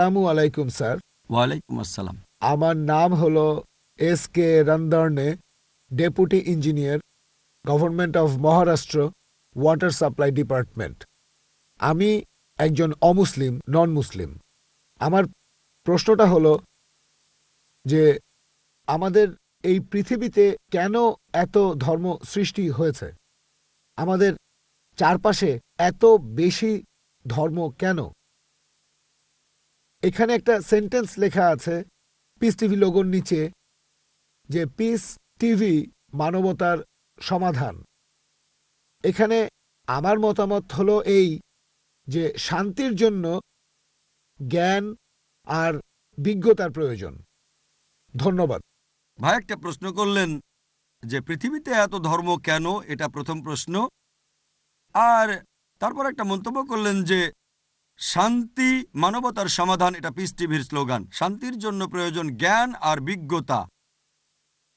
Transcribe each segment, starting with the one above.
আসসালামু আলাইকুম স্যার। ওয়ালাইকুম আসসালাম। আমার নাম হলো SK রন্দর্নে, deputy engineer, government of Maharashtra, water supply department. আমি একজন অমুসলিম, নন মুসলিম। আমার প্রশ্নটা হলো যে আমাদের এই পৃথিবীতে কেন এত ধর্ম সৃষ্টি হয়েছে? আমাদের চারপাশে এত বেশি ধর্ম কেন? এখানে একটা সেন্টেন্স লেখা আছে পিস টিভি লোগোর নিচে, যে পিস টিভি মানবতার সমাধান। এখানে আমার মতামত হলো এই, যে শান্তির জন্য জ্ঞান আর বিজ্ঞতার প্রয়োজন। ধন্যবাদ। ভাই একটা প্রশ্ন করলেন যে পৃথিবীতে এত ধর্ম কেন, এটা প্রথম প্রশ্ন। আর তারপর একটা মন্তব্য করলেন যে শান্তি মানবতার সমাধান, এটা পিস টিভির স্লোগান। শান্তির জন্য প্রয়োজন জ্ঞান আর বিজ্ঞতা।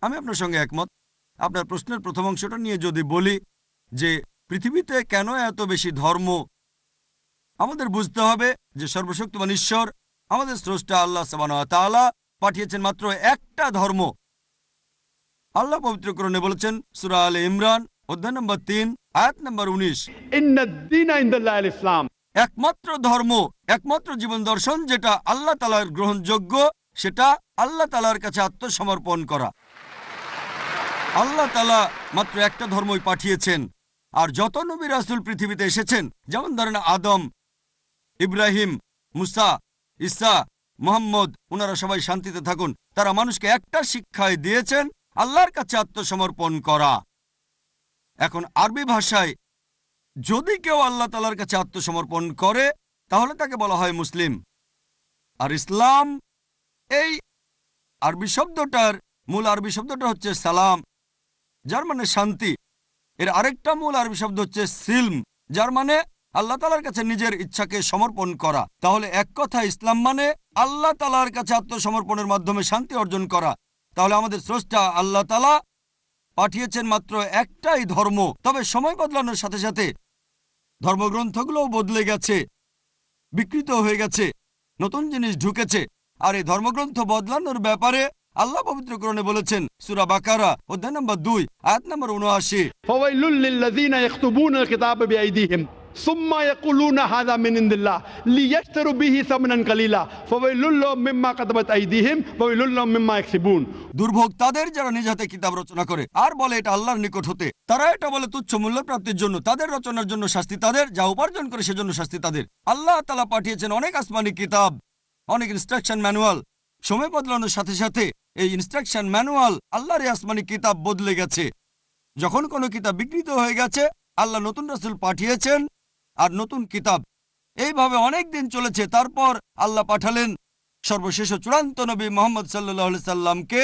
আমি আপনার সঙ্গে একমত। আপনার প্রশ্নের প্রথম অংশটা নিয়ে যদি বলি যে পৃথিবীতে কেন এত বেশি ধর্ম, আমাদের বুঝতে হবে যে সর্বশক্তিমান ঈশ্বর আমাদের স্রষ্টা আল্লাহ সুবহানাহু ওয়া তাআলা পাঠিয়েছেন মাত্র একটা ধর্ম। আল্লাহ পবিত্র কোরআনে বলেছেন সূরা আলে ইমরান অধ্যায় নম্বর 3 আয়াত নম্বর 19, ইন্নাদ-দীনা ইনদাল্লাহিল ইসলাম। একমাত্র ধর্ম, একমাত্র জীবন দর্শন যেটা আল্লাহ তাআলার গ্রহণযোগ্য, সেটা আল্লাহ তাআলার কাছে আত্মসমর্পণ করা। আল্লাহ তাআলা মাত্র একটা ধর্মই পাঠিয়েছেন। আর যত নবী রাসূল পৃথিবীতে এসেছেন, যেমন ধরেন আদম, ইব্রাহিম, মুসা, ঈসা, মুহাম্মদ, ওনারা সবাই শান্তিতে থাকুন। তারা মানুষকে একটা শিক্ষাই দিয়েছেন, আল্লাহর কাছে আত্মসমর্পণ করা। এখন আরবি ভাষায় যদি কেউ আল্লাহ তাআলার কাছে আত্মসমর্পণ করে তাহলে তাকে বলা হয় মুসলিম। আর ইসলাম, এই আরবি শব্দটার মূল আরবি শব্দটা হচ্ছে সালাম, যার মানে শান্তি। এর আরেকটা মূল আরবি শব্দ হচ্ছে সিলম, যার মানে আল্লাহ তাআলার কাছে নিজের ইচ্ছাকে সমর্পণ করা। তাহলে এক কথা ইসলাম মানে আল্লাহ তাআলার কাছে আত্মসমর্পণের মাধ্যমে শান্তি অর্জন করা। তাহলে আমাদের স্রষ্টা আল্লাহ তাআলা পাঠিয়েছেন মাত্র একটাই ধর্ম। তবে সময় বদলানোর সাথে সাথে ধর্মগ্রন্থগুলোও বদলে গেছে, বিকৃত হয়ে গেছে, নতুন জিনিস ঢুকেছে। আর এই ধর্মগ্রন্থ বদলানোর ব্যাপারে আল্লাহ পবিত্র কোরআনে বলেছেন সূরা বাকারা অধ্যায় নম্বর 2 আয়াত নম্বর 79, ফাওয়াইলুল লিল্লাযীনা ইয়াকতুবুনাল কিতাবা বিআইদিহিম সুম্মা ইয়াকুলুনা হাযা মিন ইনদিল্লাহ লিয়াশতারু বিহি সামানান কালিলা ফাওয়াইলুল লাহুম মিম্মা কাতাবাত আইদিহিম ফাওয়াইলুল লাহুম মিম্মা ইয়াকসিবুন। দুর্ভোগ তাদের যারা নিজ হাতে কিতাব রচনা করে আর বলে এটা আল্লাহর নিকট হতে। তারা এটা বলে তুচ্ছ মূল্য প্রাপ্তির জন্য। তাদের রচনার জন্য শাস্তি তাদের, যা উপার্জন করে সেজন্য শাস্তি তাদের। আল্লাহ তাআলা পাঠিয়েছেন অনেক আসমানি কিতাব, অনেক ইনস্ট্রাকশন ম্যানুয়াল। সময় বদলানোর সাথে সাথে এই ইনস্ট্রাকশন ম্যানুয়াল, আল্লাহর আসমানি কিতাব বদলে গেছে। যখন কোনো কিতাব বিকৃত হয়ে গেছে, আল্লাহ নতুন রাসূল পাঠিয়েছেন আর নতুন কিতাব। এইভাবে অনেক দিন চলেছে। তারপর আল্লাহ পাঠালেন সর্বশেষ ও চূড়ান্ত নবী মুহাম্মদ সাল্লাল্লাহু আলাইহি সাল্লামকে,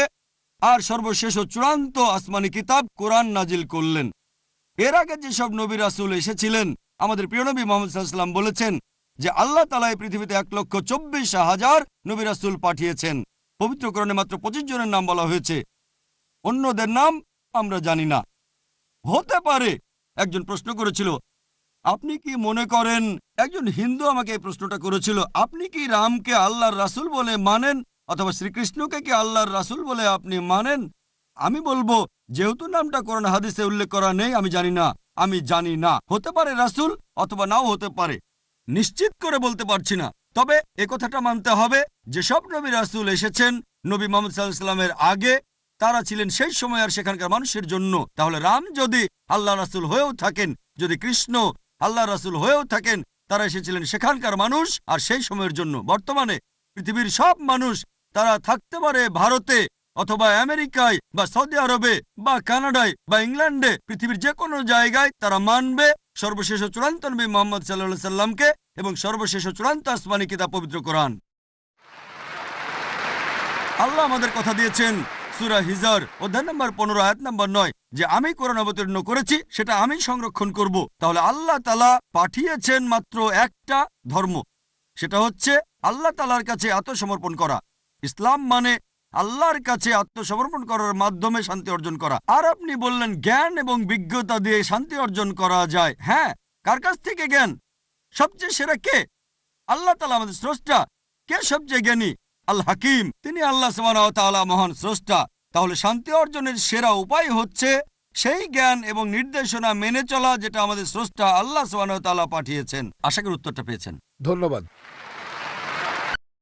আর সর্বশেষ ও চূড়ান্ত আসমানি কিতাব কোরআন নাজিল করলেন। এর আগে যেসব নবী রাসূল এসেছিলেন, আমাদের প্রিয় নবী মুহাম্মদ সাল্লাল্লাহু আলাইহি সাল্লাম বলেছেন যে আল্লাহ তাআলা এই পৃথিবীতে 1,24,000 নবী রাসূল পাঠিয়েছেন। পবিত্র কোরআনে মাত্র 25 জনের নাম বলা হয়েছে, অন্যদের নাম আমরা জানি না। হতে পারে একজন প্রশ্ন করেছিল, আপনি কি মনে করেন, একজন হিন্দু আমাকে এই প্রশ্নটা করেছিল, আপনি কি রামকে আল্লাহর রাসূল বলে মানেন, অথবা শ্রীকৃষ্ণকে কি আল্লাহর রাসূল বলে আপনি মানেন? আমি বলবো, যেহেতু নামটা কোরআন হাদিসে উল্লেখ করা নেই, আমি জানি না। আমি জানি না, হতে পারে রাসূল অথবা নাও হতে পারে, নিশ্চিত করে বলতে পারছি না। তবে কথাটা মানতে হবে, যেসব নবী রাসূল এসেছেন নবী মুহাম্মদ সাল্লাল্লাহু আলাইহি ওয়াসাল্লামের আগে, তারা ছিলেন সেই সময় আর সেখানকার মানুষের জন্য। তাহলে রাম যদি আল্লাহ রাসূল হয়েও থাকেন, যদি কৃষ্ণ আল্লাহ রাসূল হয়েও থাকেন, তারা এসেছিলেন সেখানকার মানুষ আর সেই সময়ের জন্য। বর্তমানে পৃথিবীর সব মানুষ, তারা থাকতে পারে ভারতে অথবা আমেরিকায় বা সৌদি আরবে বা কানাডায় বা ইংল্যান্ডে, পৃথিবীর যে কোনো জায়গায় তারা মানবে সর্বশেষ ও চূড়ান্ত নবী মুহাম্মদ সাল্লাল্লাহু আলাইহি সাল্লামকে এবং সর্বশেষ ও চূড়ান্ত আসমানি কিতাব পবিত্র কোরআন। আল্লাহ আমাদের কথা দিয়েছেন সূরা হিজর অধ্যায় নম্বর 15 আয়াত নম্বর 9 যে আমি কোরআন অবতীর্ণ করেছি, সেটা আমি সংরক্ষণ করব। তাহলে আল্লাহ তাআলা পাঠিয়েছেন মাত্র একটা ধর্ম, সেটা হচ্ছে আল্লাহ তাআলার কাছে আত্মসমর্পণ করা। ইসলাম মানে আল্লাহর কাছে আত্মসমর্পণ করার মাধ্যমে শান্তি অর্জন করা। আর আপনি বললেন জ্ঞান এবং বিজ্ঞতা দিয়ে শান্তি অর্জন করা যায়। হ্যাঁ, কার কাছ থেকে জ্ঞান? সবচেয়ে সেরা কে? আল্লাহ তাআলা আমাদের স্রষ্টা। কে সবচেয়ে জ্ঞানী? আল হাকিম, তিনি আল্লাহ সুবহানাহু ওয়া তাআলা মহান স্রষ্টা। তাহলে শান্তি অর্জনের সেরা উপায় হচ্ছে সেই জ্ঞান এবং নির্দেশনা মেনে চলা যেটা আমাদের স্রষ্টা আল্লাহ সুবহানাহু ওয়া তাআলা পাঠিয়েছেন। আশা করি উত্তরটা পেয়েছেন। ধন্যবাদ।